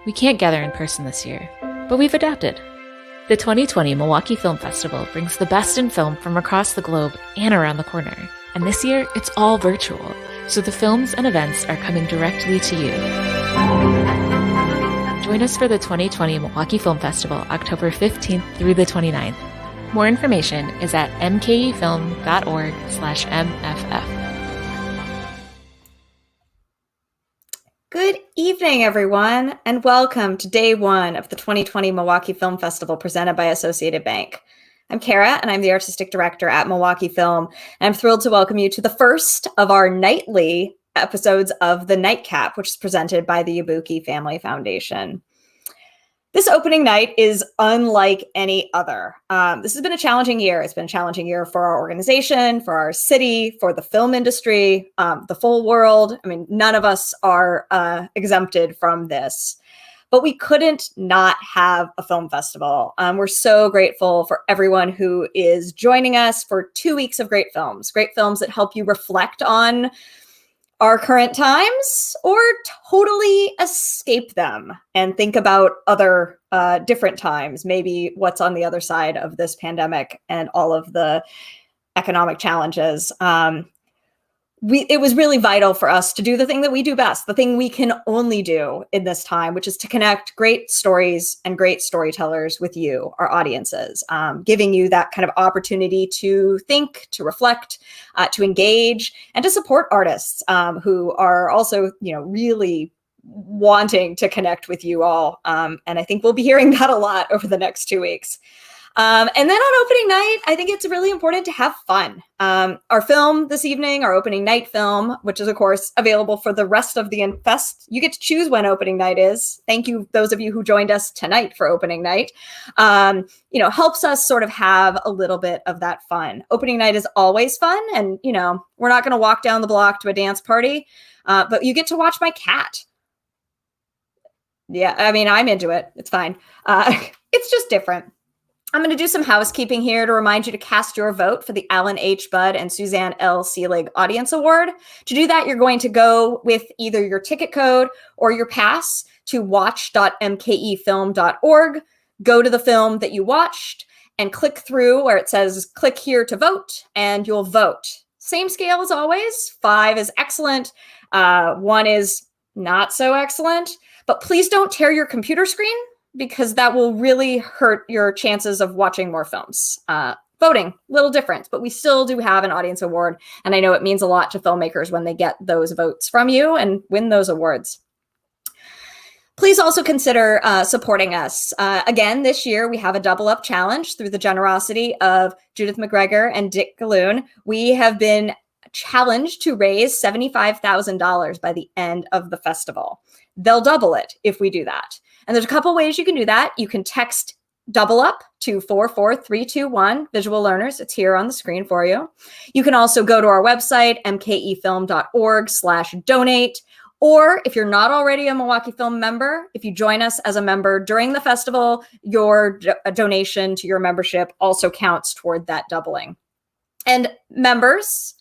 We can't gather in person this year, but we've adapted. The 2020 Milwaukee Film Festival brings the best in film from across the globe and around the corner. And this year, it's all virtual, so the films and events are coming directly to you. Join us for the 2020 Milwaukee Film Festival, October 15th through the 29th. More information is at mkefilm.org/MFF. Good evening, everyone, and welcome to day one of the 2020 Milwaukee Film Festival presented by Associated Bank. I'm Kara, and I'm the artistic director at Milwaukee Film, and I'm thrilled to welcome you to the first of our nightly episodes of the Nightcap, which is presented by the Yabuki Family Foundation. This opening night is unlike any other. This has been a challenging year. It's been a challenging year for our organization, for our city, for the film industry, the full world. I mean, none of us are exempted from this, but we couldn't not have a film festival. We're so grateful for everyone who is joining us for 2 weeks of great films that help you reflect on our current times or totally escape them and think about other different times, maybe what's on the other side of this pandemic and all of the economic challenges. It was really vital for us to do the thing that we do best, the thing we can only do in this time, which is to connect great stories and great storytellers with you, our audiences, giving you that kind of opportunity to think, to reflect, to engage, and to support artists who are also, really wanting to connect with you all. And I think we'll be hearing that a lot over the next 2 weeks. And then on opening night, I think it's really important to have fun. Our film this evening, our opening night film, which is, of course, available for the rest of the Infest. You get to choose when opening night is. Thank you, those of you who joined us tonight for opening night. Helps us sort of have a little bit of that fun. Opening night is always fun. And, we're not going to walk down the block to a dance party, but you get to watch my cat. Yeah, I mean, I'm into it. It's fine. It's just different. I'm going to do some housekeeping here to remind you to cast your vote for the Alan H. Budd and Suzanne L. Seelig Audience Award. To do that, you're going to go with either your ticket code or your pass to watch.mkefilm.org, go to the film that you watched, and click through where it says click here to vote, and you'll vote. Same scale as always. 5 is excellent. 1 is not so excellent. But please don't tear your computer screen, because that will really hurt your chances of watching more films. Voting, little difference, but we still do have an audience award. And I know it means a lot to filmmakers when they get those votes from you and win those awards. Please also consider supporting us. Again, this year, we have a double up challenge through the generosity of Judith McGregor and Dick Galloon. We have been challenged to raise $75,000 by the end of the festival. They'll double it if we do that. And there's a couple ways you can do that. You can text double up to 44321, visual learners. It's here on the screen for you. You can also go to our website, mkefilm.org/donate. Or if you're not already a Milwaukee Film member, if you join us as a member during the festival, your donation to your membership also counts toward that doubling. And members,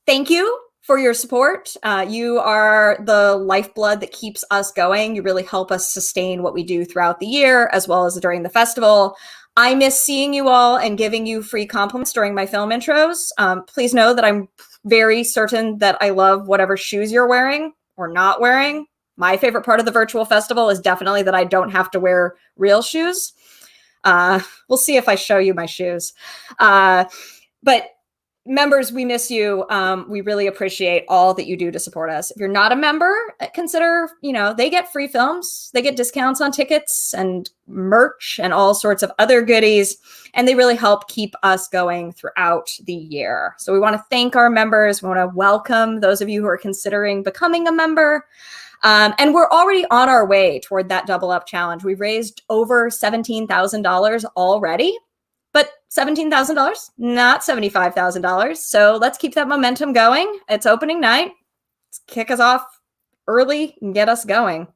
thank you for your support. You are the lifeblood that keeps us going. You really help us sustain what we do throughout the year, as well as during the festival. I miss seeing you all and giving you free compliments during my film intros. Please know that I'm very certain that I love whatever shoes you're wearing or not wearing. My favorite part of the virtual festival is definitely that I don't have to wear real shoes. We'll see if I show you my shoes. But members, we miss you. We really appreciate all that you do to support us. If you're not a member, consider, they get free films. They get discounts on tickets and merch and all sorts of other goodies. And they really help keep us going throughout the year. So we want to thank our members. We want to welcome those of you who are considering becoming a member. And we're already on our way toward that double up challenge. We've raised over $17,000 already. But $17,000, not $75,000. So let's keep that momentum going. It's opening night. Let's kick us off early and get us going.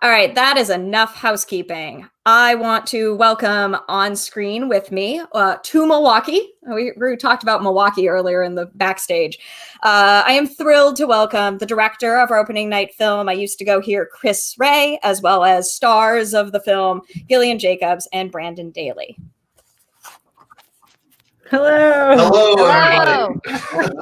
All right, that is enough housekeeping. I want to welcome on screen with me to Milwaukee. We talked about Milwaukee earlier in the backstage. I am thrilled to welcome the director of our opening night film. I used to go here, Kris Rey, as well as stars of the film, Gillian Jacobs and Brandon Daley. Hello. Hello, everybody.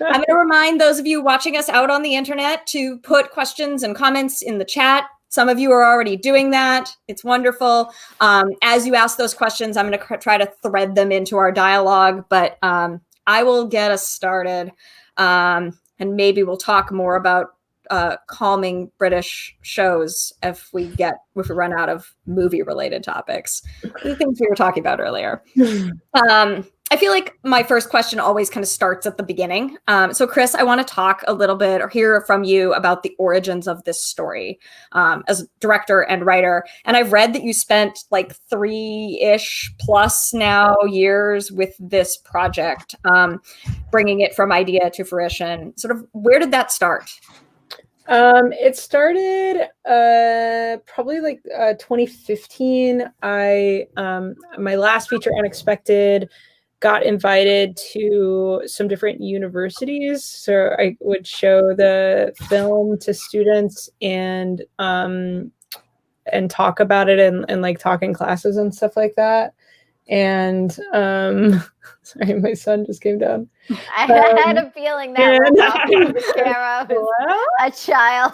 I'm going to remind those of you watching us out on the internet to put questions and comments in the chat. Some of you are already doing that. It's wonderful. As you ask those questions, I'm going to try to thread them into our dialogue, but I will get us started. And maybe we'll talk more about calming British shows if we run out of movie-related topics. The things we were talking about earlier. I feel like my first question always kind of starts at the beginning. So Kris, I want to talk a little bit or hear from you about the origins of this story as director and writer. And I've read that you spent like 3-ish plus now years with this project, bringing it from idea to fruition. Sort of, where did that start? It started probably like 2015. My last feature, Unexpected, got invited to some different universities. So I would show the film to students and talk about it and like talk in classes and stuff like that. And sorry, my son just came down. I had a feeling that was talking to Kara, who's a child.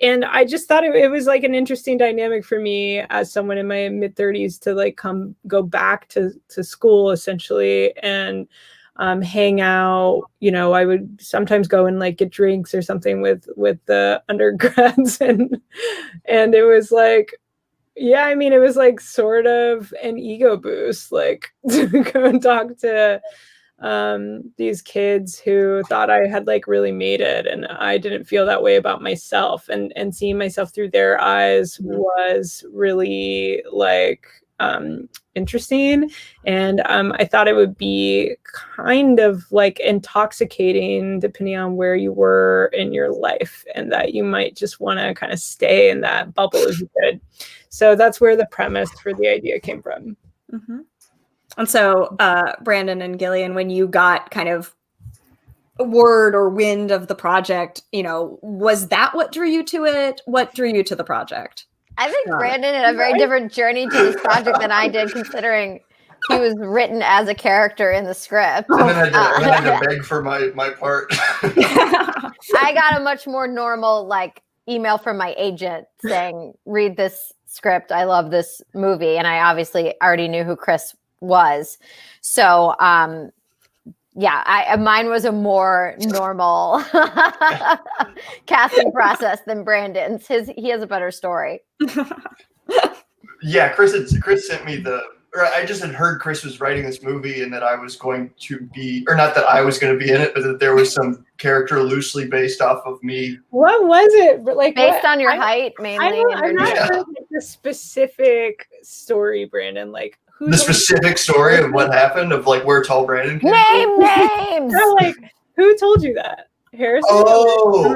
And I just thought it was like an interesting dynamic for me as someone in my mid-30s to like go back to school essentially and hang out. You know, I would sometimes go and like get drinks or something with the undergrads and it was like, yeah, I mean, it was like sort of an ego boost, like to go and talk to these kids who thought I had like really made it, and I didn't feel that way about myself, and seeing myself through their eyes was really like interesting. And I thought it would be kind of like intoxicating depending on where you were in your life, and that you might just want to kind of stay in that bubble if you could. So that's where the premise for the idea came from. Mm-hmm. And so, Brandon and Gillian, when you got kind of word or wind of the project, you know, was that what drew you to it? What drew you to the project? I think Brandon had a very different journey to this project than I did, considering he was written as a character in the script. And then I had to beg for my part. I got a much more normal like email from my agent saying, read this script. I love this movie. And I obviously already knew who Kris was. So, mine was a more normal casting process than Brandon's. He has a better story. Yeah, Kris sent me I just had heard Kris was writing this movie and that I was going to be, or not that I was going to be in it, but that there was some character loosely based off of me. What was it? Like based on your height, mainly. I'm not sure like, the specific story, Brandon. Like the specific story of what happened, of like where tall Brandon came from? Names. No, like who told you that? Harrison? Oh,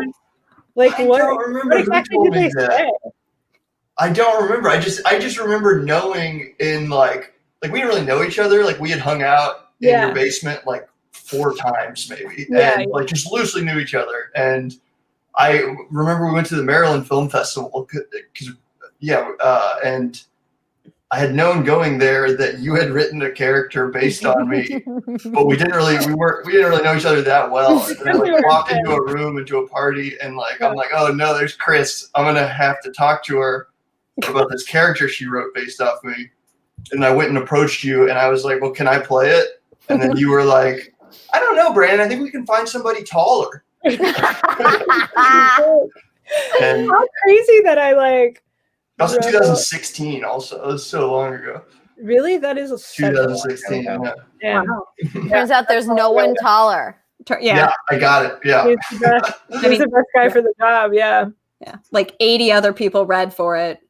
like I what? don't remember What exactly did they say? I don't remember. I just remember knowing in like we didn't really know each other. Like we had hung out in your basement like 4 times maybe, and like just loosely knew each other. And I remember we went to the Maryland Film Festival and I had known going there that you had written a character based on me, but we didn't really know each other that well. And I like walked into a room, into a party, and like I'm like, oh no, there's Kris. I'm gonna have to talk to her about this character she wrote based off me. And I went and approached you, and I was like, well, can I play it? And then you were like, I don't know, Brandon. I think we can find somebody taller. And how crazy that I like. That was in 2016 also. It was so long ago. Really? That is 2016. Yeah. Wow. Turns out there's no one taller. Yeah, I got it. Yeah. He's the best guy for the job. Yeah. Yeah. Like 80 other people read for it.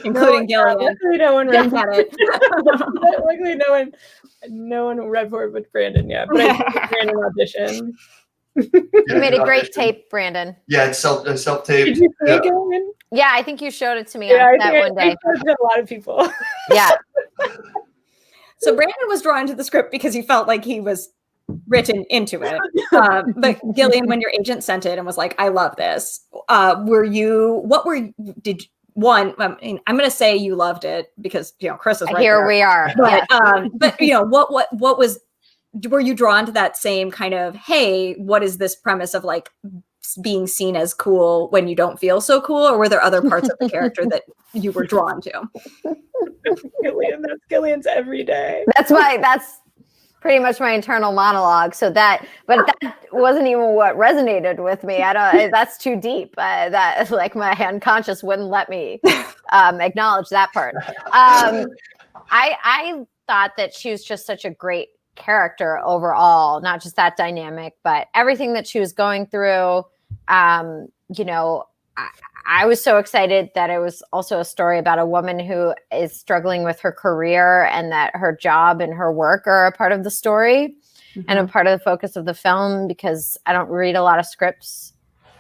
including Gillian. Luckily, no one read At it. Luckily, no one read for it but Brandon. Yeah, but I did Brandon audition. You made a great tape, Brandon. Yeah, it's self-tape. Did you see it, Gillian? Yeah, I think you showed it to me Yeah, on that one day. I showed it to a lot of people. Yeah. So Brandon was drawn to the script because he felt like he was written into it. But Gillian, when your agent sent it and was like, I love this, I mean, I'm going to say you loved it because, Kris is right Here there. we are. But, but what was, were you drawn to that same kind of, hey, what is this premise of like being seen as cool when you don't feel so cool? Or were there other parts of the character that you were drawn to? Gillian, that's Gillian's every day. That's pretty much my internal monologue. But that wasn't even what resonated with me. That's too deep. That like my unconscious wouldn't let me acknowledge that part. I thought that she was just such a great character overall, not just that dynamic, but everything that she was going through. I was so excited that it was also a story about a woman who is struggling with her career and that her job and her work are a part of the story and a part of the focus of the film, because I don't read a lot of scripts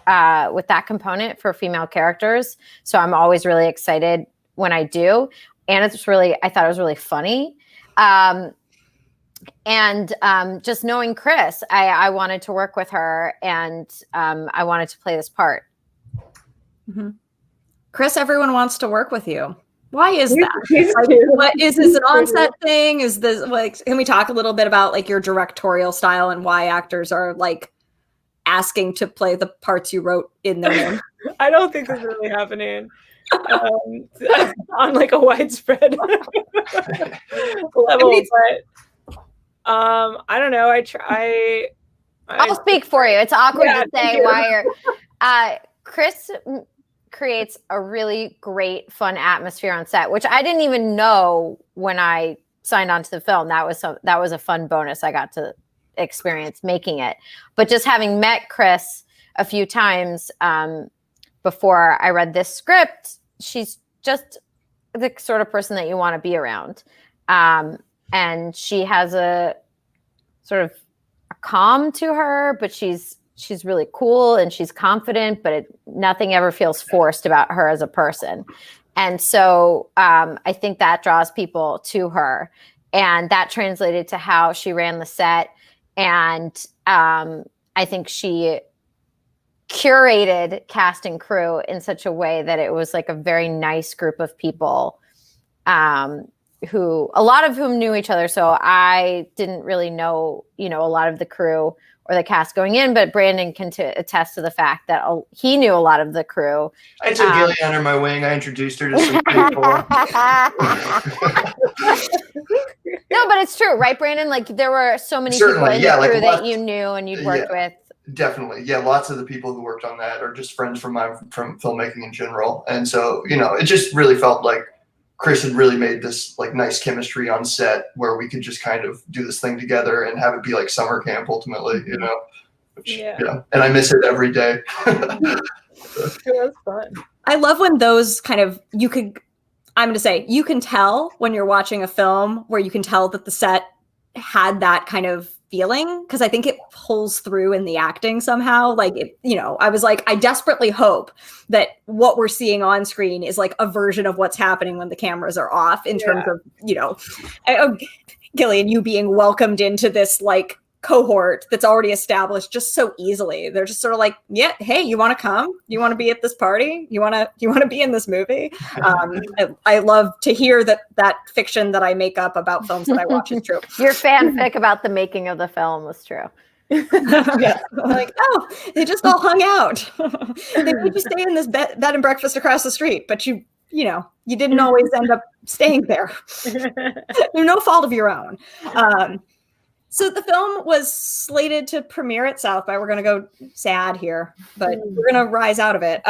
with that component for female characters. So I'm always really excited when I do. And I thought it was really funny. And just knowing Kris, I wanted to work with her and I wanted to play this part. Mm-hmm. Kris, everyone wants to work with you. Why is that? What is this an on-set thing? Is this like, can we talk a little bit about like your directorial style and why actors are like asking to play the parts you wrote in their name? I don't think this is really happening on like a widespread level, but I don't know. I'll speak for you. It's awkward to say why Kris creates a really great, fun atmosphere on set, which I didn't even know when I signed on to the film. That was a fun bonus I got to experience making it. But just having met Kris a few times before I read this script, she's just the sort of person that you want to be around. And she has a sort of a calm to her, but she's really cool and she's confident, but nothing ever feels forced about her as a person. And so I think that draws people to her, and that translated to how she ran the set. And I think she curated cast and crew in such a way that it was like a very nice group of people who, a lot of whom knew each other. So I didn't really know, a lot of the crew or the cast going in, but Brandon can attest to the fact that he knew a lot of the crew. I took Gillian under my wing. I introduced her to some people. No, but it's true, right, Brandon? Like there were so many people in the crew that you knew and you'd worked with. Definitely. Yeah, lots of the people who worked on that are just friends from filmmaking in general. And so, it just really felt like Kris had really made this like nice chemistry on set where we could just kind of do this thing together and have it be like summer camp ultimately, which, and I miss it every day. It was fun. I love when those kind of, you can tell when you're watching a film where you can tell that the set had that kind of feeling, because I think it pulls through in the acting somehow. Like, I was like, I desperately hope that what we're seeing on screen is like a version of what's happening when the cameras are off in terms of, Gillian, you being welcomed into this like cohort that's already established just so easily. They're just sort of like, yeah, hey, you want to come? You want to be at this party? You want to be in this movie? I love to hear that fiction that I make up about films that I watch is true. Your fanfic about the making of the film was true. Yeah. Like, oh, they just all hung out. They made you stay in this bed and breakfast across the street, but you didn't always end up staying there. Through no fault of your own. So the film was slated to premiere at South by. We're going to go sad here, but we're going to rise out of it.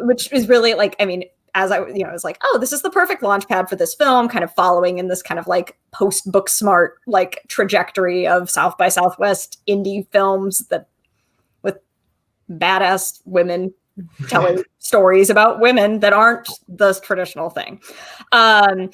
Which is really like, I mean, as I was like, oh, this is the perfect launch pad for this film, kind of following in this kind of like post Booksmart like trajectory of South by Southwest indie films that with badass women telling stories about women that aren't the traditional thing. The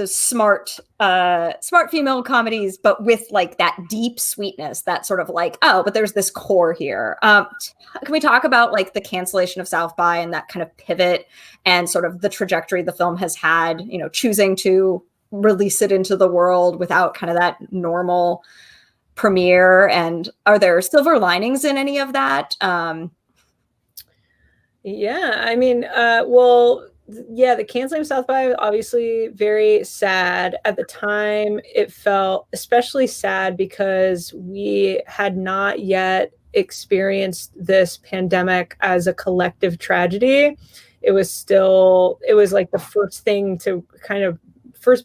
smart female comedies, but with like that deep sweetness, that sort of like, oh, but there's this core here. Can we talk about like the cancellation of South by and that kind of pivot and sort of the trajectory the film has had, choosing to release it into the world without kind of that normal premiere? And are there silver linings in any of that? Yeah, I mean, the canceling of South by, obviously very sad. At the time, it felt especially sad because we had not yet experienced this pandemic as a collective tragedy. It was like the first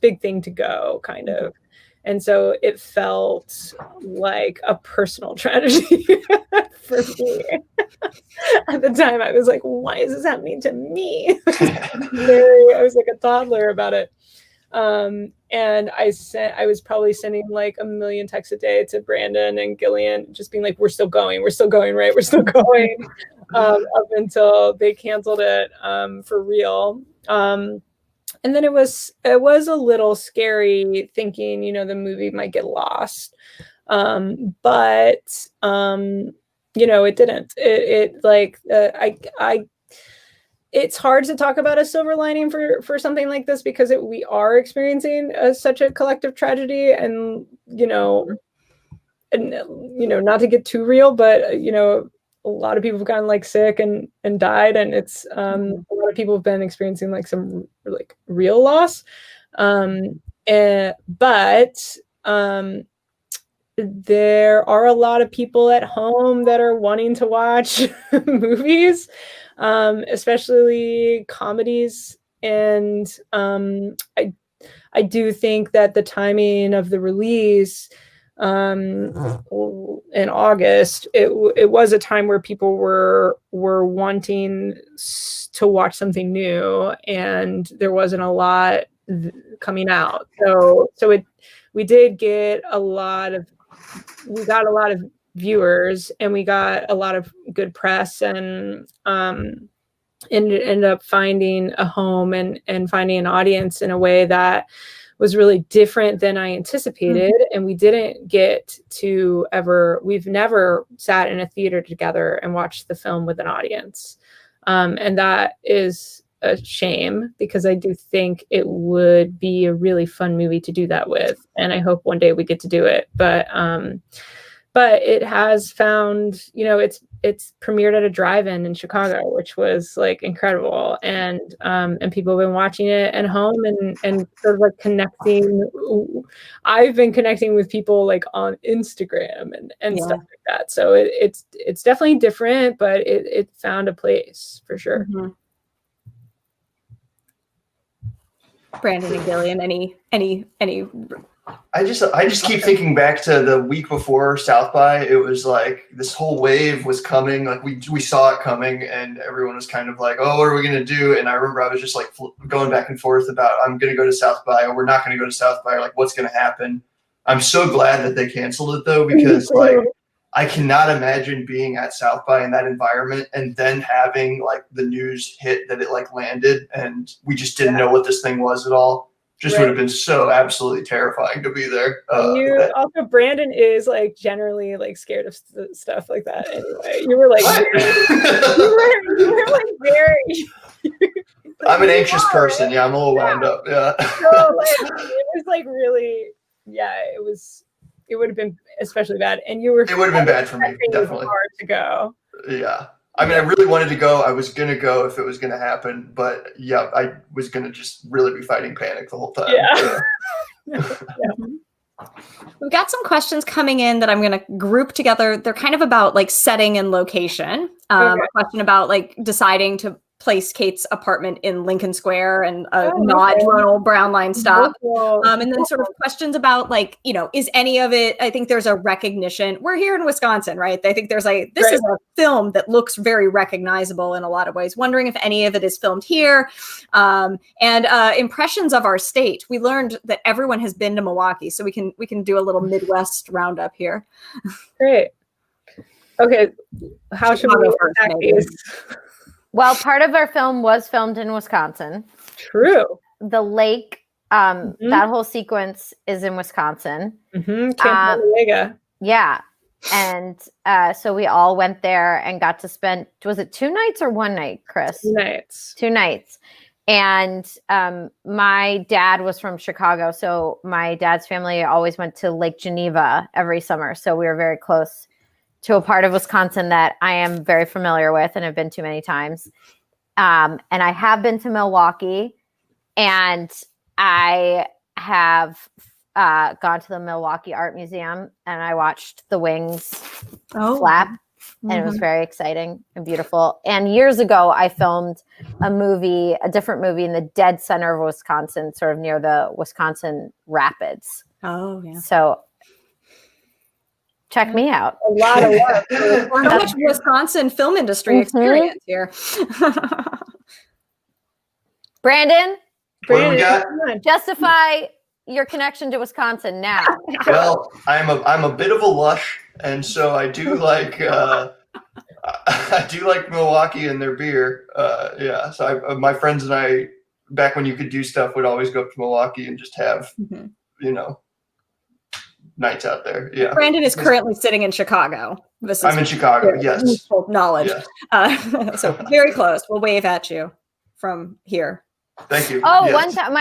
big thing to go, kind of. And so it felt like a personal tragedy for me. At the time, I was like, why is this happening to me? I was like a toddler about it. And I was probably sending like a million texts a day to Brandon and Gillian, just being like, we're still going, right? We're still going, up until they canceled it for real. And then it was a little scary thinking, the movie might get lost. But it didn't. It's hard to talk about a silver lining for something like this because we are experiencing such a collective tragedy, and not to get too real, but a lot of people have gotten like sick and died, and it's a lot of people have been experiencing like some like real loss. But there are a lot of people at home that are wanting to watch movies, especially comedies, and I do think that the timing of the release in August, it was a time where people were wanting to watch something new, and there wasn't a lot coming out. So we got a lot of viewers, and we got a lot of good press, and ended up finding a home and finding an audience in a way that was really different than I anticipated. And we didn't get to we've never sat in a theater together and watched the film with an audience. And that is a shame, because I do think it would be a really fun movie to do that with. And I hope one day we get to do it. But it has found, it's premiered at a drive-in in Chicago, which was like incredible. And people have been watching it at home and sort of like connecting. I've been connecting with people like on Instagram and stuff like that. So it's definitely different, but it found a place for sure. Mm-hmm. Brandon and Gillian, any I just keep thinking back to the week before South by. It was like this whole wave was coming. Like we saw it coming, and everyone was kind of like, "Oh, what are we gonna do?" And I remember I was just like going back and forth about, "I'm gonna go to South by, or we're not gonna go to South by, or like what's gonna happen." I'm so glad that they canceled it though, because like I cannot imagine being at South by in that environment and then having like the news hit that it like landed and we just didn't know what this thing was at all. Just would have been so absolutely terrifying to be there. Also, Brandon is like generally like scared of stuff like that. Anyway, you were like, you were like very. I'm an anxious person. Yeah, I'm a little wound up. Yeah. So like, it was like really, it would have been especially bad. And you were. It would have been bad for me. Definitely. Hard to go. Yeah. I mean, I really wanted to go. I was going to go if it was going to happen. But yeah, I was going to just really be fighting panic the whole time. Yeah. We've got some questions coming in that I'm going to group together. They're kind of about like setting and location. A question about like deciding to place Kate's apartment in Lincoln Square and not Ronald Brown line stop. And then sort of questions about like, is any of it, I think there's a recognition. We're here in Wisconsin, right? I think there's like, this is a film that looks very recognizable in a lot of ways. Wondering if any of it is filmed here. And impressions of our state. We learned that everyone has been to Milwaukee, so we can do a little Midwest roundup here. Great. Okay, how should we attack these? Well, part of our film was filmed in Wisconsin. True. The lake, that whole sequence is in Wisconsin. Camp Omega. Yeah. And so we all went there and got to spend, was it 2 nights or 1 night, Kris? 2 nights. 2 nights. And my dad was from Chicago. So my dad's family always went to Lake Geneva every summer. So we were very close to a part of Wisconsin that I am very familiar with and have been to many times. And I have been to Milwaukee, and I have gone to the Milwaukee Art Museum, and I watched the wings flap, and it was very exciting and beautiful. And years ago, I filmed a different movie in the dead center of Wisconsin, sort of near the Wisconsin Rapids. Oh, yeah. So check me out. A lot of work. How much Wisconsin film industry experience here? Brandon, What do we got? justify your connection to Wisconsin now. Well, I'm a bit of a lush, and so I do like I do like Milwaukee and their beer. Yeah, so my friends and I, back when you could do stuff, would always go up to Milwaukee and just have nights out there. Yeah. Brandon is currently sitting in Chicago. I'm in Chicago. Yes. Knowledge. Yes. So very close. We'll wave at you from here. Thank you. Oh, yes. one time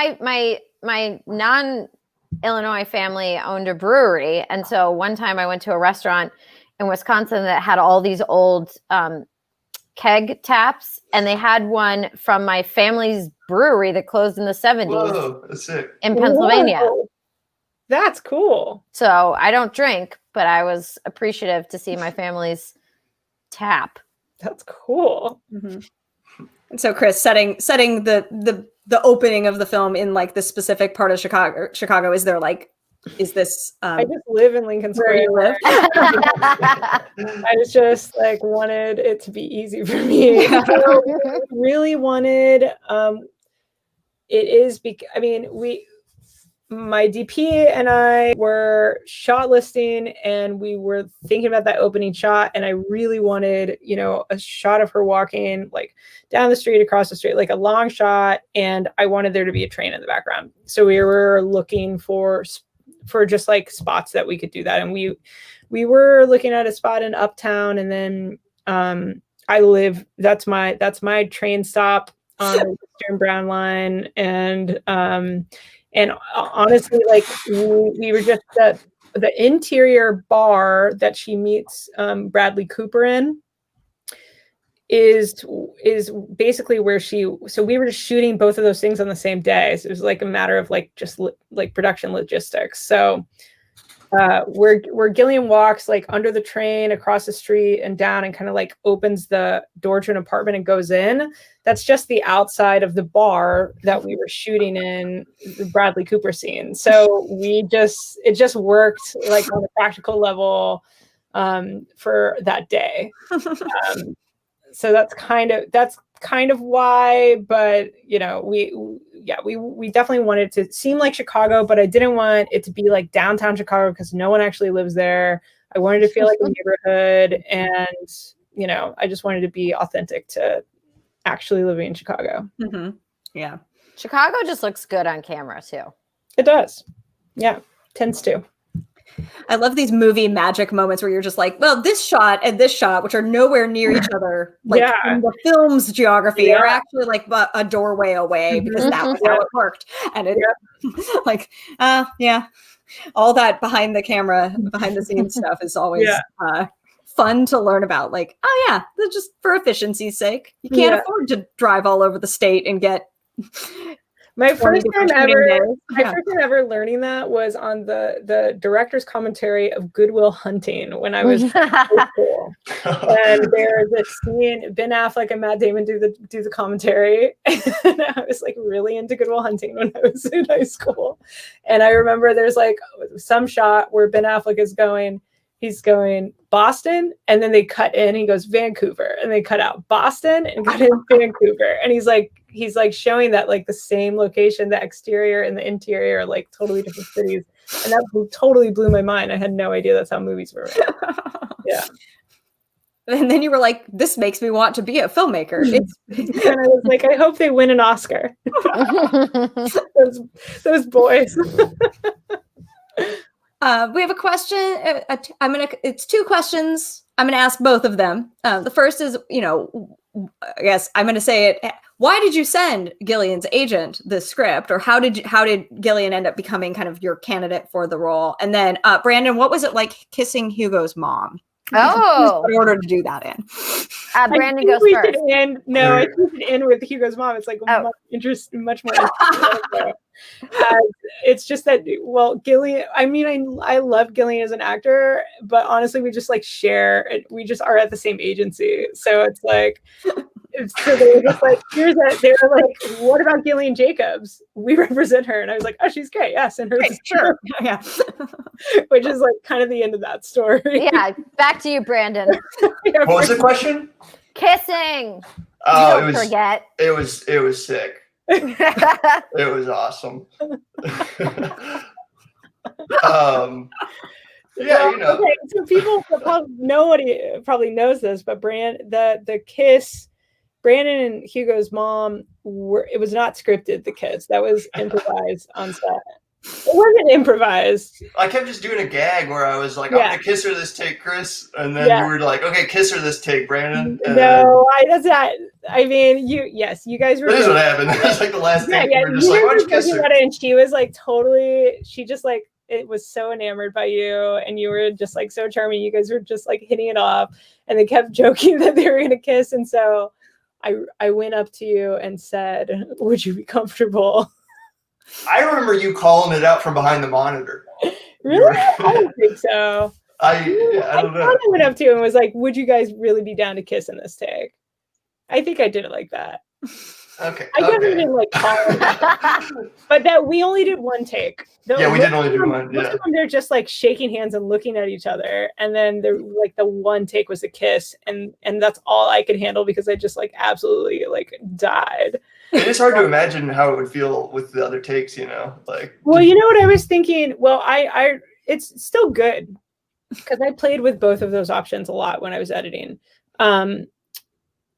my non-Illinois family owned a brewery, and so one time I went to a restaurant in Wisconsin that had all these old keg taps, and they had one from my family's brewery that closed in the 70s. Whoa, that's sick. In Pennsylvania. Whoa. That's cool. So I don't drink, but I was appreciative to see my family's tap. That's cool. Mm-hmm. And so, Kris, setting the opening of the film in like the specific part of Chicago, is this? I just live in Lincoln Square. Where you live? I just like wanted it to be easy for me. So really wanted. My DP and I were shot listing, and we were thinking about that opening shot, and I really wanted, a shot of her walking like down the street, across the street, like a long shot, and I wanted there to be a train in the background. So we were looking for just like spots that we could do that, and we were looking at a spot in Uptown, and then that's my train stop on the Eastern Brown Line, and honestly, like we were just the interior bar that she meets Bradley Cooper in is basically where so we were just shooting both of those things on the same day. So it was like a matter of like just like production logistics. So where Gillian walks like under the train, across the street and down, and kind of like opens the door to an apartment and goes in, that's just the outside of the bar that we were shooting in the Bradley Cooper scene. So it just worked like on a practical level for that day. So that's kind of why, but we definitely wanted it to seem like Chicago, but I didn't want it to be like downtown Chicago because no one actually lives there. I wanted to feel like a neighborhood, and I just wanted to be authentic to actually living in Chicago. Mm-hmm. Yeah, Chicago just looks good on camera too. It does. Yeah, tends to. I love these movie magic moments where you're just like, well, this shot and this shot, which are nowhere near each other, like in the film's geography, are actually like a doorway away because that was how it worked. And it's like, all that behind the scenes stuff is always fun to learn about. Like, oh yeah, that's just for efficiency's sake. You can't afford to drive all over the state and get. My first time ever learning that was on the director's commentary of Good Will Hunting when I was in high school. And there's a scene, Ben Affleck and Matt Damon do the commentary. And I was like really into Good Will Hunting when I was in high school. And I remember there's like some shot where Ben Affleck he's going Boston, and then they cut in, he goes Vancouver, and they cut out Boston and cut in Vancouver. And he's like showing that like the same location, the exterior and the interior are like totally different cities. And that totally blew my mind. I had no idea that's how movies were made. Yeah. And then you were like, this makes me want to be a filmmaker. And I was like, I hope they win an Oscar. those boys. We have a question. It's 2 questions. I'm gonna ask both of them. The first is, I guess I'm gonna say it. Why did you send Gillian's agent this script, or how did Gillian end up becoming kind of your candidate for the role? And then, Brandon, what was it like kissing Hugo's mom? Oh, In order to do that in. Brandon goes first. I think we should end with Hugo's mom. It's like much more interesting. It's just that, well, Gillian, I mean, I love Gillian as an actor, but honestly, we just like we just are at the same agency. So it's like, so they were just like, they were like, what about Gillian Jacobs? We represent her. And I was like, oh, she's great. Yeah, send her. Hey, sure. Yeah. Which is like kind of the end of that story. Yeah, back to you, Brandon. What was the question? Kissing. Oh, Don't forget. It was sick. It was awesome. Yeah, Okay, so people, nobody probably knows this, but the kiss, Brandon and Hugo's mom it was not scripted. The kiss that was improvised on set. It wasn't improvised. I kept just doing a gag where I was like, I'm gonna kiss her this take, Kris, and then you were like, okay, kiss her this take, Brandon. No, that's not. I mean, you guys were. That is what happened. That was like the last thing. Yeah, We were just like, why don't you kiss her? And she was like she just like, it was so enamored by you, and you were just like so charming. You guys were just like hitting it off, and they kept joking that they were gonna kiss, and so I went up to you and said, would you be comfortable? I remember you calling it out from behind the monitor. Really? I don't think so. I don't know. I went up to you and was like, would you guys really be down to kiss in this take? I think I did it like that. Okay. I definitely didn't like call it. But that we only did one take. We did only do one. Yeah. They're just like shaking hands and looking at each other. And then the one take was a kiss. And that's all I could handle because I just like absolutely like died. It is hard to imagine how it would feel with the other takes, like. Well, you know what I was thinking? Well, it's still good because I played with both of those options a lot when I was editing.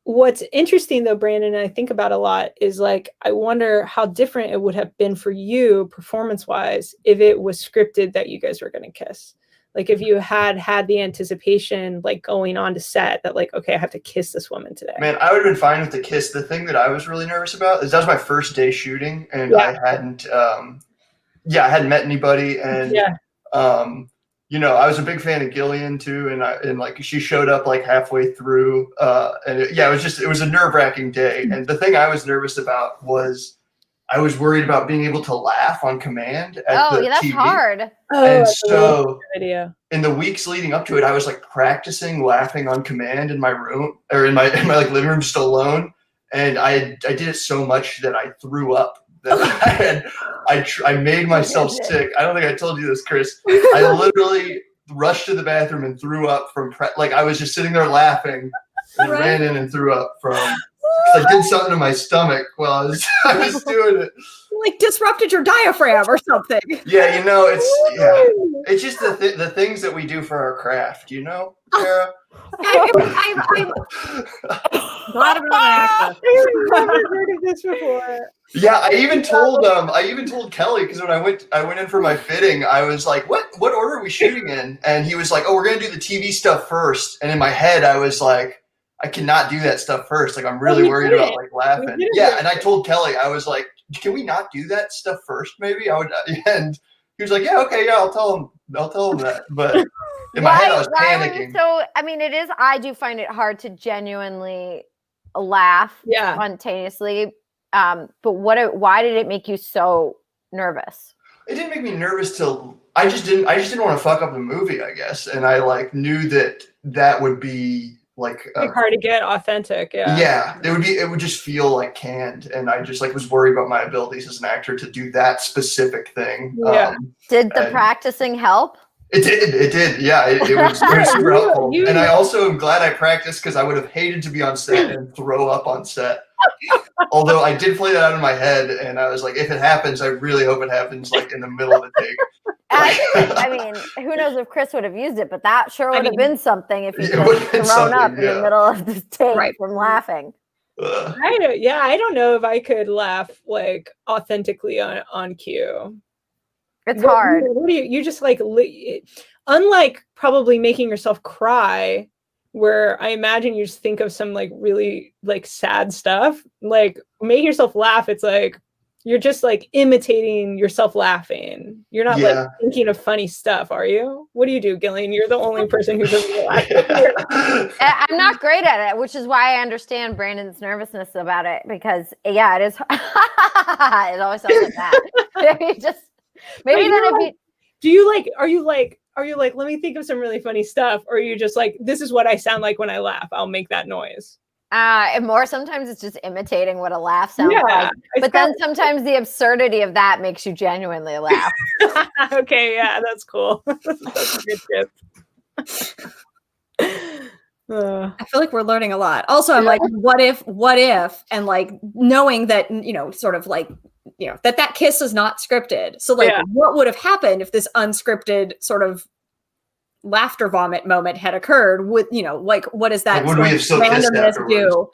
What's interesting though, Brandon, and I think about a lot is like, I wonder how different it would have been for you performance wise if it was scripted that you guys were going to kiss. Like if you had the anticipation, like going on to set that like, okay, I have to kiss this woman today. Man, I would have been fine with the kiss. The thing that I was really nervous about is that was my first day shooting, and I hadn't, I hadn't met anybody, and I was a big fan of Gillian too, and like she showed up like halfway through, and it was a nerve-wracking day. And the thing I was nervous about was I was worried about being able to laugh on command at the that's TV. hard. And so in the weeks leading up to it, I was like practicing laughing on command in my room or in my like living room just alone. And I did it so much that I threw up. That I made myself sick. I don't think I told you this, Kris. I literally rushed to the bathroom and threw up from like I was just sitting there laughing and ran in and threw up from. I did something to my stomach while I was doing it. Like disrupted your diaphragm or something. Yeah, it's just the things that we do for our craft, Sarah? I'm glad I'm not an actor. I've never heard of this before. Yeah, I even told Kelly, because when I went in for my fitting, I was like, what order are we shooting in? And he was like, oh, we're gonna do the TV stuff first. And in my head I was like, I cannot do that stuff first. Like, I'm really worried about like laughing. Yeah. And I told Kelly, I was like, can we not do that stuff first? Maybe and he was like, yeah, okay. Yeah. I'll tell him that. But in my head, I was panicking. So, I mean, I do find it hard to genuinely laugh spontaneously. But why did it make you so nervous? It didn't make me nervous I just didn't want to fuck up the movie, I guess. And I like knew that would be like hard to get authentic. It would just feel like canned, and I just like was worried about my abilities as an actor to do that specific thing. Did the practicing help? It did. Yeah, it was super helpful. And I also am glad I practiced, because I would have hated to be on set and throw up on set. Although I did play that out in my head, and I was like, if it happens, I really hope it happens like in the middle of the take. I mean, who knows if Kris would have used it, but that sure would have been something if he just thrown up in the middle of the take from laughing. I don't know if I could laugh like authentically on cue. It's hard. What do you just like, unlike probably making yourself cry, where I imagine you just think of some like really like sad stuff, like making yourself laugh. It's like, you're just like imitating yourself laughing. You're not like thinking of funny stuff, are you? What do you do, Gillian? You're the only person who doesn't laugh. I'm not great at it, which is why I understand Brandon's nervousness about it, because it is. It always sounds like that. Maybe then if you are you like, let me think of some really funny stuff, or are you just like, this is what I sound like when I laugh, I'll make that noise? And more sometimes it's just imitating what a laugh sounds like. But then sometimes the absurdity of that makes you genuinely laugh. Okay, yeah, that's cool. That's a good tip. I feel like we're learning a lot. Also, I'm like, what if, and like knowing that, sort of like, that kiss is not scripted. So like, what would have happened if this unscripted sort of laughter vomit moment had occurred? With like, what is that? Would we have still randomness do?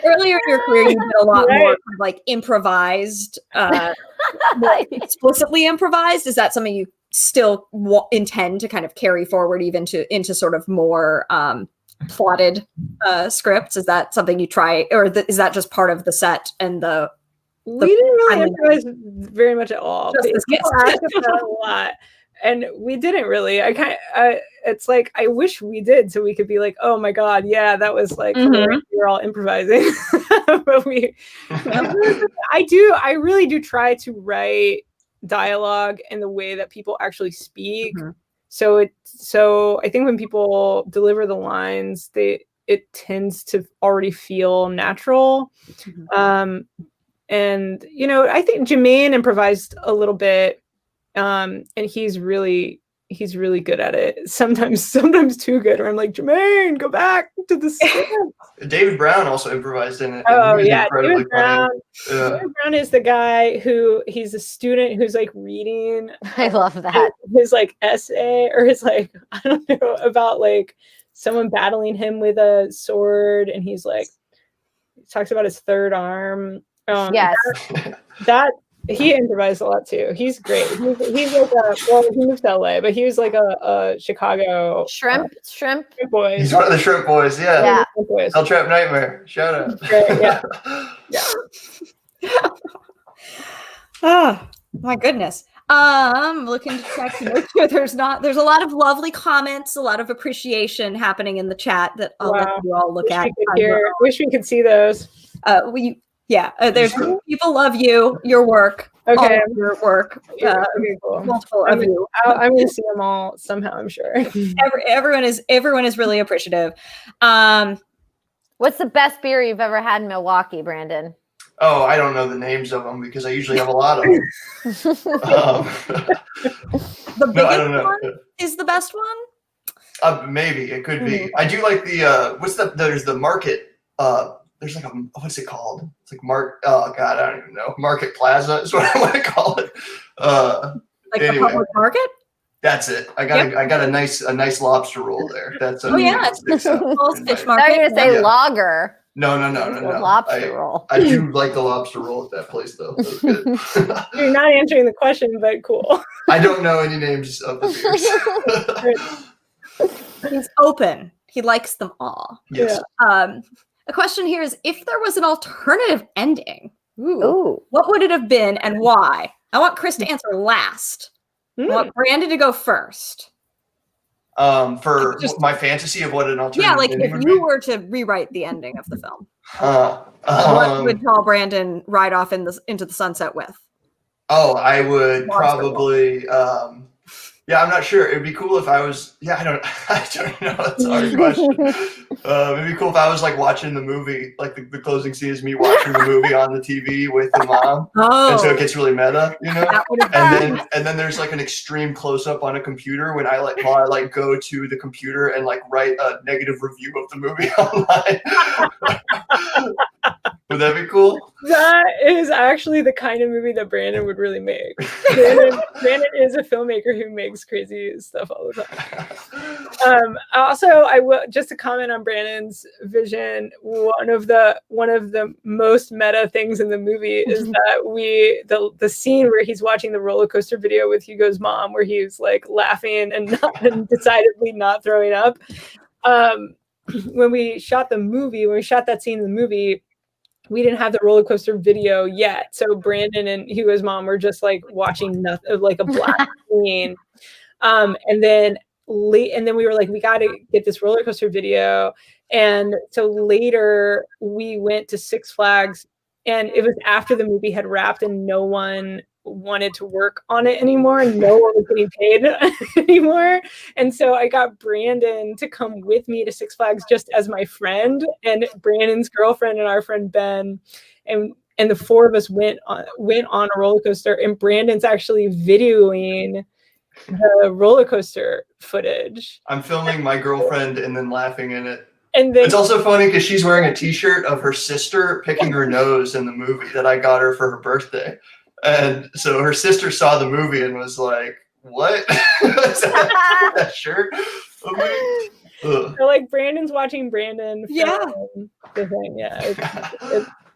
Earlier in your career, you did a lot more like improvised, explicitly improvised. Is that something you still intend to kind of carry forward even into sort of more plotted scripts? Is that something you try, or is that just part of the set and the? We didn't really improvise very much at all. People asked about a lot, and we didn't really. It's like, I wish we did, so we could be like, oh my god, yeah, that was like we were all improvising. But I really do try to write dialogue in the way that people actually speak. So I think when people deliver the lines, it tends to already feel natural. And I think Jermaine improvised a little bit, and he's really good at it. Sometimes too good. Where I'm like, Jermaine, go back to the script. David Brown also improvised in it. Oh yeah, David Brown. David Brown is the guy he's a student who's like reading. I love that. His like essay, or his like, I don't know, about like someone battling him with a sword, and he talks about his third arm. Yes, that he improvised a lot too. He's great. He's like he moved to LA, but he was like a Chicago shrimp boy. He's one of the shrimp boys. Yeah. El Trap Nightmare. Shout out. Great, yeah. Oh my goodness. I'm looking to check to make sure there's a lot of lovely comments, a lot of appreciation happening in the chat that I'll let you all look at. Wish we could see those. There's people love your work. Okay, your work. Cool. Multiple of you. I'm going to see them all somehow, I'm sure. Everyone is really appreciative. What's the best beer you've ever had in Milwaukee, Brandon? Oh, I don't know the names of them because I usually have a lot of them. The biggest one is the best one? Maybe it could be. I do like there's the market. There's like what's it called? It's like oh god, I don't even know. Market Plaza is what I want to call it. The public market? That's it. I got a nice lobster roll there. That's it's Paul's Fish Market. Now you're gonna say lager. No. Lobster roll. I do like the lobster roll at that place though. That was good. You're not answering the question, but cool. I don't know any names of the beers. He's open. He likes them all. Yes. A question here is, if there was an alternative ending, what would it have been and why? I want Kris to answer last. I want Brandon to go first. For my fantasy of what an alternative ending would be? If you were to rewrite the ending of the film, what would Paul Brandon ride off into the sunset with? Oh, I would probably I'm not sure. It'd be cool if I was. I don't know. That's a hard question. It'd be cool if I was like watching the movie, like the closing scene is me watching the movie on the TV with the mom, and so it gets really meta, And then there's like an extreme close up on a computer while I go to the computer and like write a negative review of the movie online. Would that be cool? That is actually the kind of movie that Brandon would really make. Brandon is a filmmaker who makes crazy stuff all the time. Also, I will just to comment on Brandon's vision. One of the most meta things in the movie is that the scene where he's watching the roller coaster video with Hugo's mom, where he's like laughing and decidedly not throwing up. When we shot that scene in the movie, we didn't have the roller coaster video yet. So Brandon and Hugo's mom were just like watching nothing, like a black screen. And then we were like, we got to get this roller coaster video. And so later we went to Six Flags, and it was after the movie had wrapped and no one wanted to work on it anymore, and no one was getting paid anymore. And so I got Brandon to come with me to Six Flags just as my friend, and Brandon's girlfriend and our friend Ben, and the four of us went on a roller coaster, and Brandon's actually videoing the roller coaster footage. I'm filming my girlfriend and then laughing in it. And then it's also funny because she's wearing a t-shirt of her sister picking her nose in the movie that I got her for her birthday. And so her sister saw the movie and was like, what? Is that shirt? So like Brandon's watching Brandon film the thing. Yeah,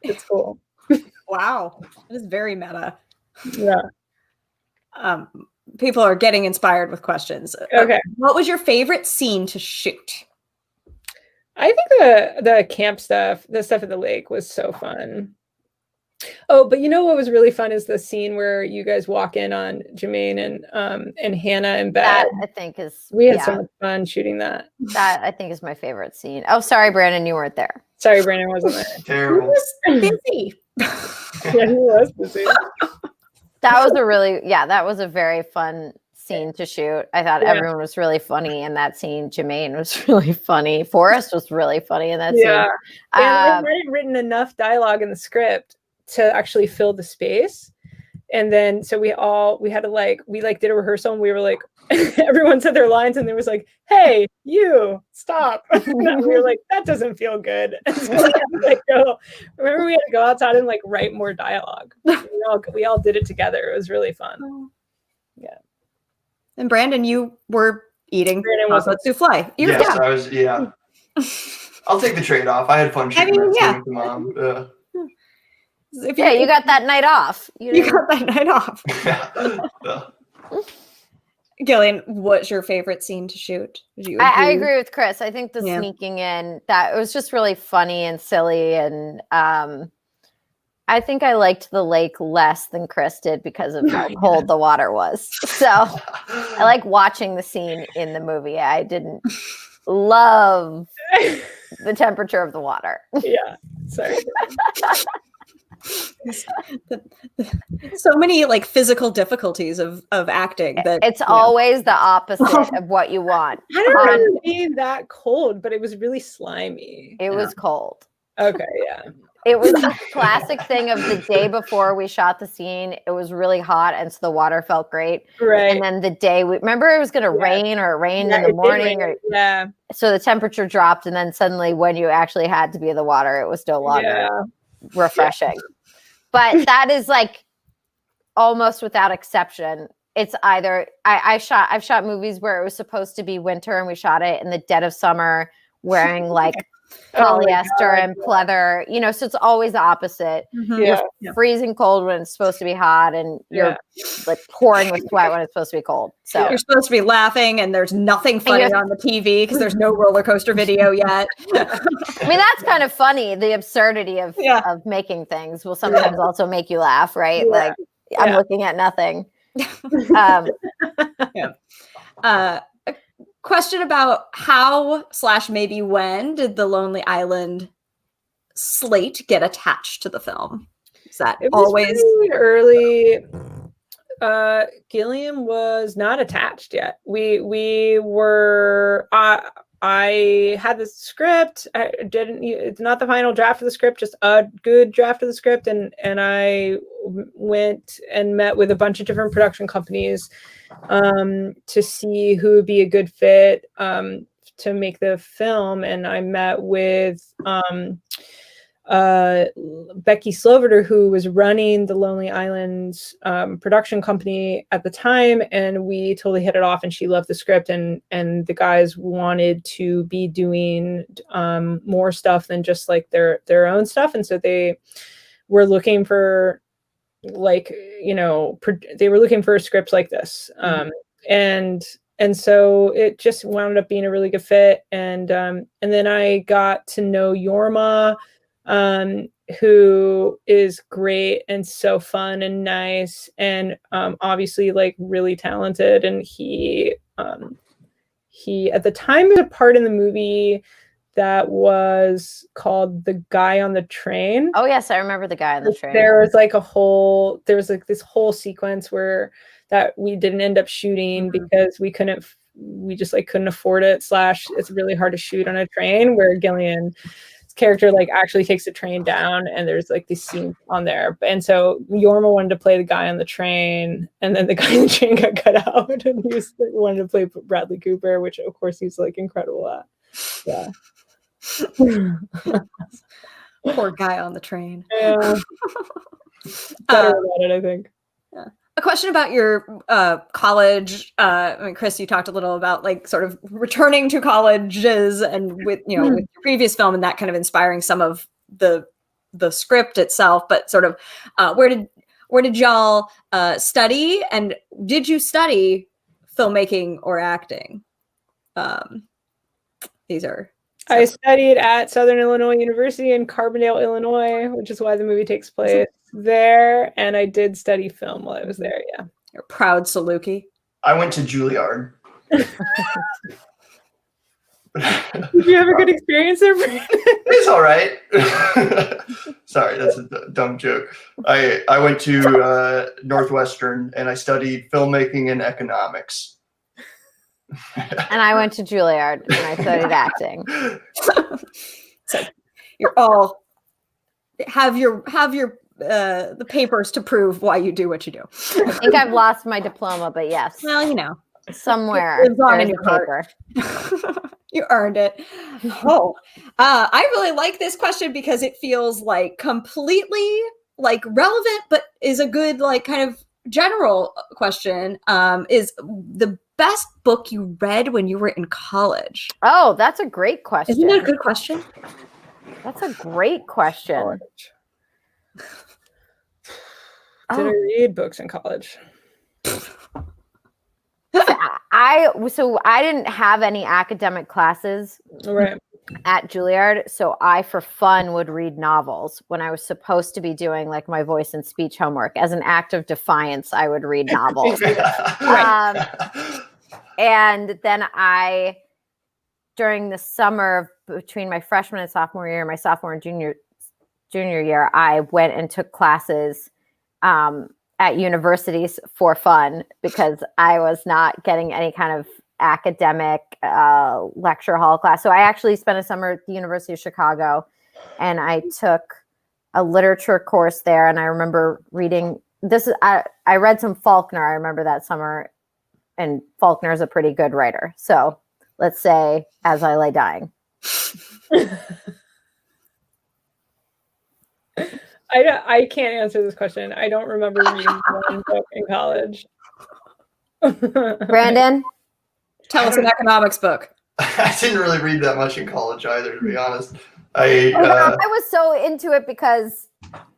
it's cool. Wow. It is very meta. Yeah. People are getting inspired with questions. Okay. What was your favorite scene to shoot? I think the camp stuff, the stuff at the lake was so fun. Oh, but you know what was really fun is the scene where you guys walk in on Jermaine and Hannah in bed. That I think we had so much fun shooting that. That I think is my favorite scene. Oh, sorry, Brandon, you weren't there. Sorry, Brandon wasn't there. Terrible. He was busy. Yeah, he was busy. That was a very fun scene to shoot. I thought everyone was really funny in that scene. Jermaine was really funny. Forrest was really funny in that scene. And I hadn't written enough dialogue in the script to actually fill the space. And then so we had to did a rehearsal, and we were like, everyone said their lines, and there was like, hey, you stop. And we were like, that doesn't feel good. And so we had to go outside and like write more dialogue. We all did it together. It was really fun. Yeah. And Brandon, you were eating chocolate souffle. Yes, I'll take the trade-off. I had fun shooting with the mom. You got that night off. You got that night off. Gillian, what's your favorite scene to shoot? I agree with Kris. I think the sneaking in, that it was just really funny and silly. And I think I liked the lake less than Kris did because of how cold the water was. So I like watching the scene in the movie. I didn't love the temperature of the water. Yeah, sorry. So many like physical difficulties of acting that it's always the opposite of what you want. I don't remember being that cold, but it was really slimy. It was cold. Okay, yeah. It was the classic thing of the day before we shot the scene. It was really hot, and so the water felt great. Right. And then the day remember it was going to rain, or it rained in the morning, so the temperature dropped, and then suddenly when you actually had to be in the water, it was no longer refreshing. But that is like almost without exception. It's either I've shot movies where it was supposed to be winter, and we shot it in the dead of summer, wearing like polyester and pleather, so it's always the opposite. You're freezing cold when it's supposed to be hot, and you're like pouring with sweat when it's supposed to be cold. So you're supposed to be laughing, and there's nothing funny on the TV because there's no roller coaster video yet. I mean, that's kind of funny. The absurdity of making things will sometimes also make you laugh, right? Like I'm looking at nothing. Question about how / maybe when did the Lonely Island slate get attached to the film? Is that always early? Gillian was not attached yet. We were. I had the script. It's not the final draft of the script, just a good draft of the script, and I went and met with a bunch of different production companies to see who would be a good fit to make the film. And I met with Becky Sloviter, who was running the Lonely Islands production company at the time, and we totally hit it off, and she loved the script, and the guys wanted to be doing more stuff than just like their own stuff, and so they were looking for like, you know, they were looking for a script like this, and so it just wound up being a really good fit, and then I got to know Yorma, who is great and so fun and nice, and obviously like really talented, and he at the time had a part in the movie that was called The Guy on the Train. Oh yes, I remember The Guy on the Train. There was like this whole sequence where that we didn't end up shooting because we just like couldn't afford it, / it's really hard to shoot on a train, where Gillian's character like actually takes the train down, and there's like these scenes on there. And so Yorma wanted to play the guy on the train, and then the guy on the train got cut out, and he was like, wanted to play Bradley Cooper, which of course he's like incredible at. Yeah. Poor guy on the train. Yeah. Better about it, I think. Yeah. A question about your college. I mean, Kris, you talked a little about like sort of returning to colleges, and with with your previous film, and that kind of inspiring some of the script itself. But sort of, where did y'all study, and did you study filmmaking or acting? These are. I studied at Southern Illinois University in Carbondale, Illinois, which is why the movie takes place there. And I did study film while I was there. Yeah. You're a proud Saluki. I went to Juilliard. Did you have a good experience there, Brandon? It's all right. Sorry, that's a dumb joke. I went to Northwestern, and I studied filmmaking and economics. And I went to Juilliard, and I studied acting. So you're all have your the papers to prove why you do what you do. I think I've lost my diploma, but yes. Well, somewhere it lives on in there's your a paper. You earned it. Oh, I really like this question because it feels like completely like relevant, but is a good like kind of general question. Is the best book you read when you were in college? Oh, that's a great question. Isn't that a good question? That's a great question. Did I read books in college? I didn't have any academic classes at Juilliard, so I, for fun, would read novels when I was supposed to be doing like my voice and speech homework. As an act of defiance, I would read novels. And then during the summer between my freshman and sophomore year, my sophomore and junior year, I went and took classes at universities for fun because I was not getting any kind of academic lecture hall class. So I actually spent a summer at the University of Chicago, and I took a literature course there. And I remember reading I read some Faulkner. I remember that summer, and Faulkner is a pretty good writer. So let's say As I Lay Dying. I can't answer this question. I don't remember reading one book in college. Brandon? Tell us an economics book. I didn't really read that much in college either, to be honest. I was so into it because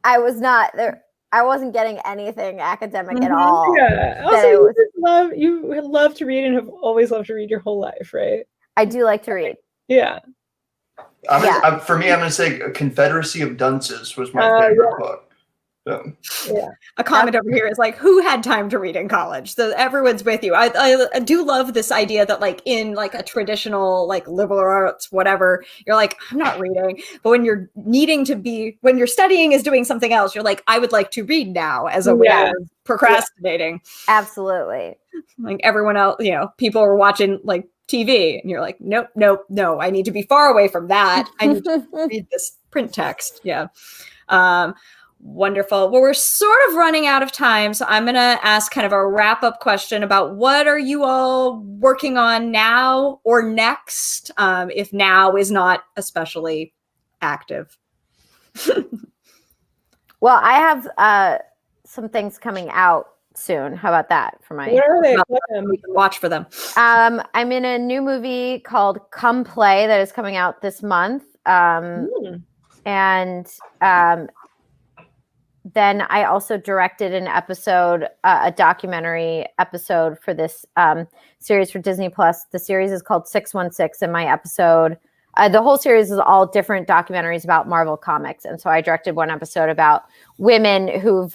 I was not there. I wasn't getting anything academic at all. Yeah. Also, you love to read and have always loved to read your whole life, right? I do like to read. Yeah. For me, I'm going to say Confederacy of Dunces was my favorite book. So. Yeah. A comment over here is like, who had time to read in college? So everyone's with you. I do love this idea that like in like a traditional like liberal arts, whatever, you're like, I'm not reading. But when you're when you're studying is doing something else, you're like, I would like to read now as a way of procrastinating. Yeah. Absolutely. Like everyone else, people are watching like TV and you're like, nope, no, I need to be far away from that. I need to read this print text. Yeah. Wonderful. Well, we're sort of running out of time, so I'm going to ask kind of a wrap-up question about what are you all working on now or next, if now is not especially active? Well, I have some things coming out soon. How about that for my? What are they? We can watch for them. I'm in a new movie called Come Play that is coming out this month. And then I also directed an episode, a documentary episode for this series for Disney Plus. The series is called 616, and my episode, the whole series is all different documentaries about Marvel Comics. And so I directed one episode about women who've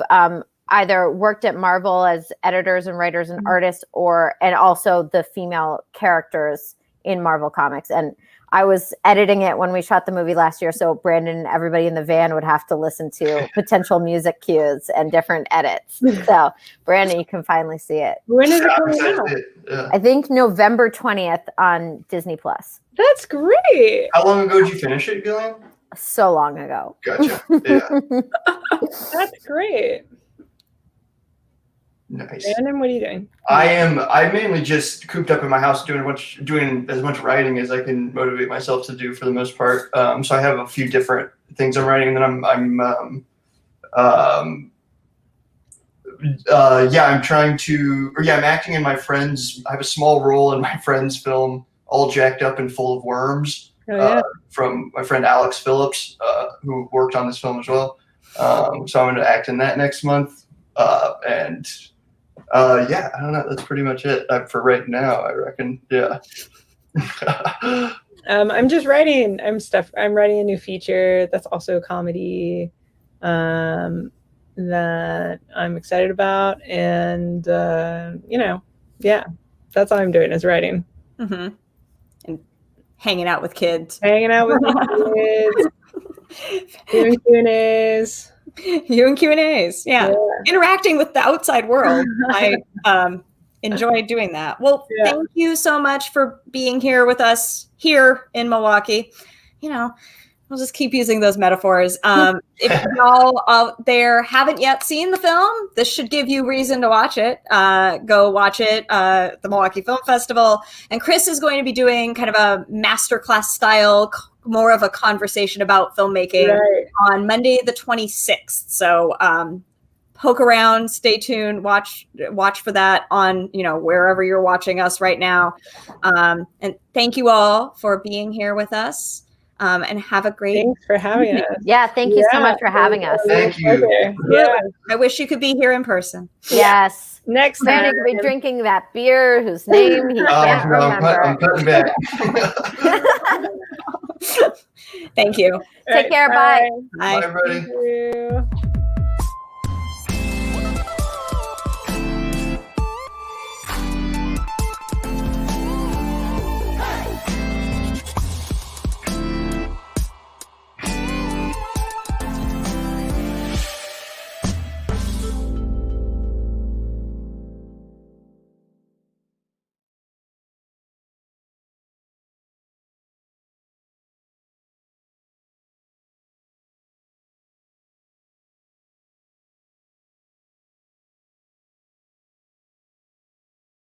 either worked at Marvel as editors and writers and artists, and also the female characters in Marvel Comics. And I was editing it when we shot the movie last year, so Brandon and everybody in the van would have to listen to potential music cues and different edits. So, Brandon, you can finally see it. When is it coming out? Yeah. I think November 20th on Disney Plus. That's great. How long ago did you finish it, Gillian? So long ago. Gotcha. Yeah. That's great. Nice. Brandon, what are you doing? I'm mainly just cooped up in my house doing as much writing as I can motivate myself to do for the most part. So I have a few different things I'm writing, and then I'm acting in my friend's. I have a small role in my friend's film, All Jacked Up and Full of Worms, from my friend Alex Phillips, who worked on this film as well. So I'm going to act in that next month, I don't know. That's pretty much it for right now, I reckon. Yeah. I'm just writing. I'm writing a new feature that's also a comedy that I'm excited about, and that's all I'm doing is writing. Mm-hmm. And hanging out with kids. Hanging out with my kids. Doing Q&As. You and Q&As, yeah. Interacting with the outside world. I enjoy doing that. Well, thank you so much for being here with us here in Milwaukee. We'll just keep using those metaphors. If y'all out there haven't yet seen the film, this should give you reason to watch it. Go watch it, the Milwaukee Film Festival. And Kris is going to be doing kind of a masterclass style, more of a conversation about filmmaking on Monday the 26th. So poke around, stay tuned, watch for that on, wherever you're watching us right now. And thank you all for being here with us. And have a great. Thanks for having us. Yeah, thank you so much for having us. Thank you. Yeah, I wish you could be here in person. Yes. Next time. Brandon could be drinking that beer whose name he can't remember. I'm cutting back. Thank you. Take care. Bye. Bye. Bye, everybody. Thank you.